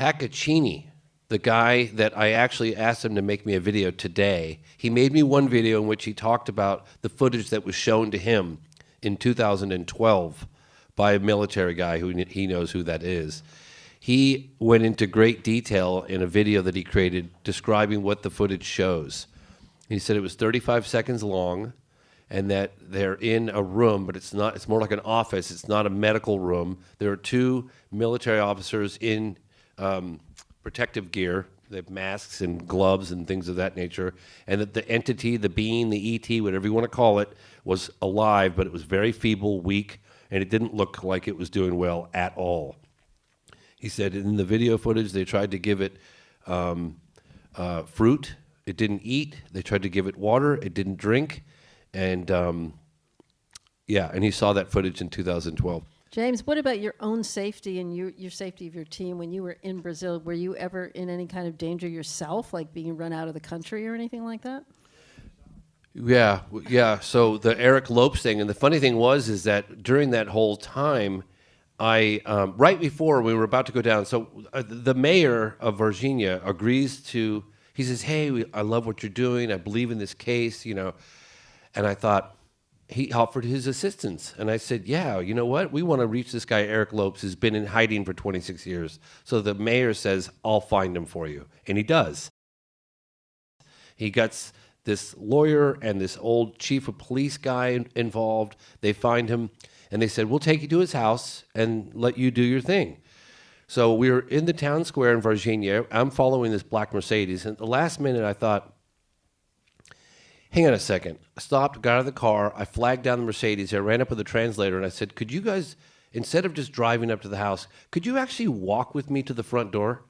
Paccaccini, the guy that I actually asked him to make me a video today, he made me one video in which he talked about the footage that was shown to him in 2012 by a military guy who he knows who that is. He went into great detail in a video that he created describing what the footage shows. He said it was 35 seconds long, and that they're in a room, but it's not. It's more like an office. It's not a medical room. There are two military officers in protective gear. They have masks and gloves and things of that nature. And that the entity, the being, the ET, whatever you want to call it, was alive, but it was very feeble, weak, and it didn't look like it was doing well at all. He said in the video footage, they tried to give it fruit. It didn't eat. They tried to give it water. It didn't drink. And and he saw that footage in 2012. James, what about your own safety and your safety of your team when you were in Brazil? Were you ever in any kind of danger yourself, like being run out of the country or anything like that? Yeah. So the Eric Lopes thing, and the funny thing is that during that whole time, I right before we were about to go down, so the mayor of Virginia agrees to. He says, "Hey, I love what you're doing. I believe in this case, And I thought, he offered his assistance. And I said, yeah, you know what? We want to reach this guy, Eric Lopes, who's been in hiding for 26 years. So the mayor says, I'll find him for you. And he does. He gets this lawyer and this old chief of police guy involved. They find him, and they said, we'll take you to his house and let you do your thing. So we were in the town square in Virginia. I'm following this black Mercedes. And at the last minute, I thought, hang on a second. I stopped, got out of the car. I flagged down the Mercedes. I ran up with the translator, and I said, could you guys, instead of just driving up to the house, could you actually walk with me to the front door?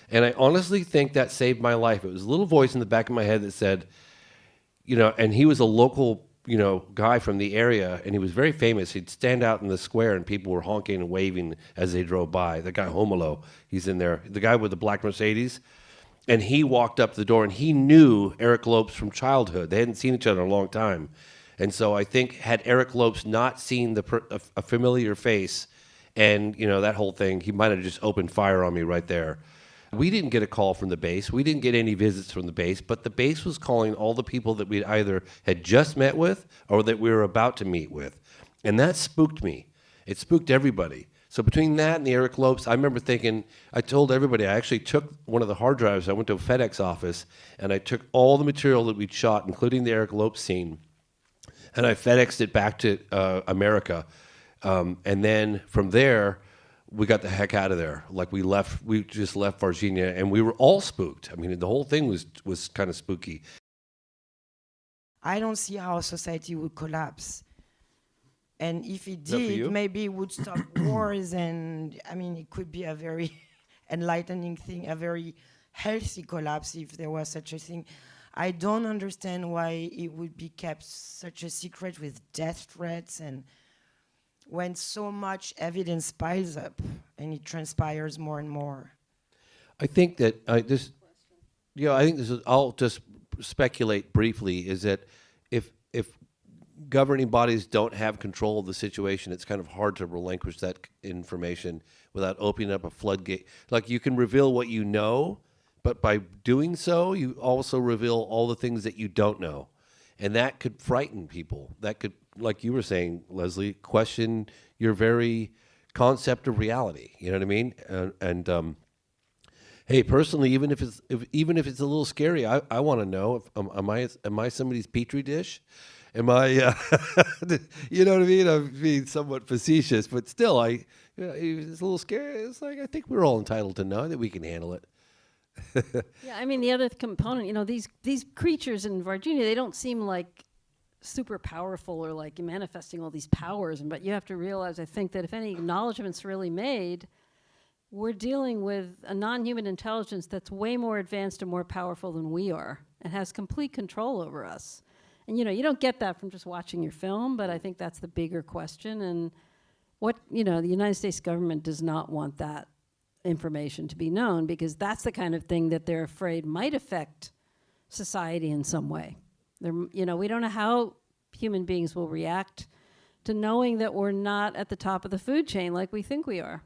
And I honestly think that saved my life. It was a little voice in the back of my head that said, and he was a local, guy from the area, and he was very famous. He'd stand out in the square, and people were honking and waving as they drove by. The guy Homolo, he's in there. The guy with the black Mercedes. And he walked up the door, and he knew Eric Lopes from childhood. They hadn't seen each other in a long time. And so I think had Eric Lopes not seen a familiar face and, that whole thing, he might have just opened fire on me right there. We didn't get a call from the base. We didn't get any visits from the base, but the base was calling all the people that we either had just met with or that we were about to meet with. And that spooked me. It spooked everybody. So between that and the Eric Lopes, I remember thinking, I told everybody, I actually took one of the hard drives, I went to a FedEx office, and I took all the material that we'd shot, including the Eric Lopes scene, and I FedExed it back to America. And then from there, we got the heck out of there. Like we just left Virginia, and we were all spooked. I mean, the whole thing was kind of spooky. I don't see how society would collapse. And if it did, maybe it would stop wars, and it could be a very enlightening thing, a very healthy collapse if there was such a thing. I don't understand why it would be kept such a secret with death threats, and when so much evidence piles up and it transpires more and more. I think that I think this is, I'll just speculate briefly, is that if governing bodies don't have control of the situation, it's kind of hard to relinquish that information without opening up a floodgate. Like, you can reveal what you know, but by doing so, you also reveal all the things that you don't know. And that could frighten people. That could, like you were saying, Leslie, question your very concept of reality. You know what I mean? Hey, personally, even if it's a little scary, I want to know if am I somebody's petri dish? Am I, you know what I mean? I'm being somewhat facetious, but still, it's a little scary. It's like, I think we're all entitled to know that we can handle it. Yeah, the other component, these creatures in Virginia, they don't seem like super powerful or like manifesting all these powers. But you have to realize, I think, that if any acknowledgment's really made, we're dealing with a non-human intelligence that's way more advanced and more powerful than we are and has complete control over us. And, you don't get that from just watching your film, but I think that's the bigger question. And the United States government does not want that information to be known, because that's the kind of thing that they're afraid might affect society in some way. We don't know how human beings will react to knowing that we're not at the top of the food chain like we think we are.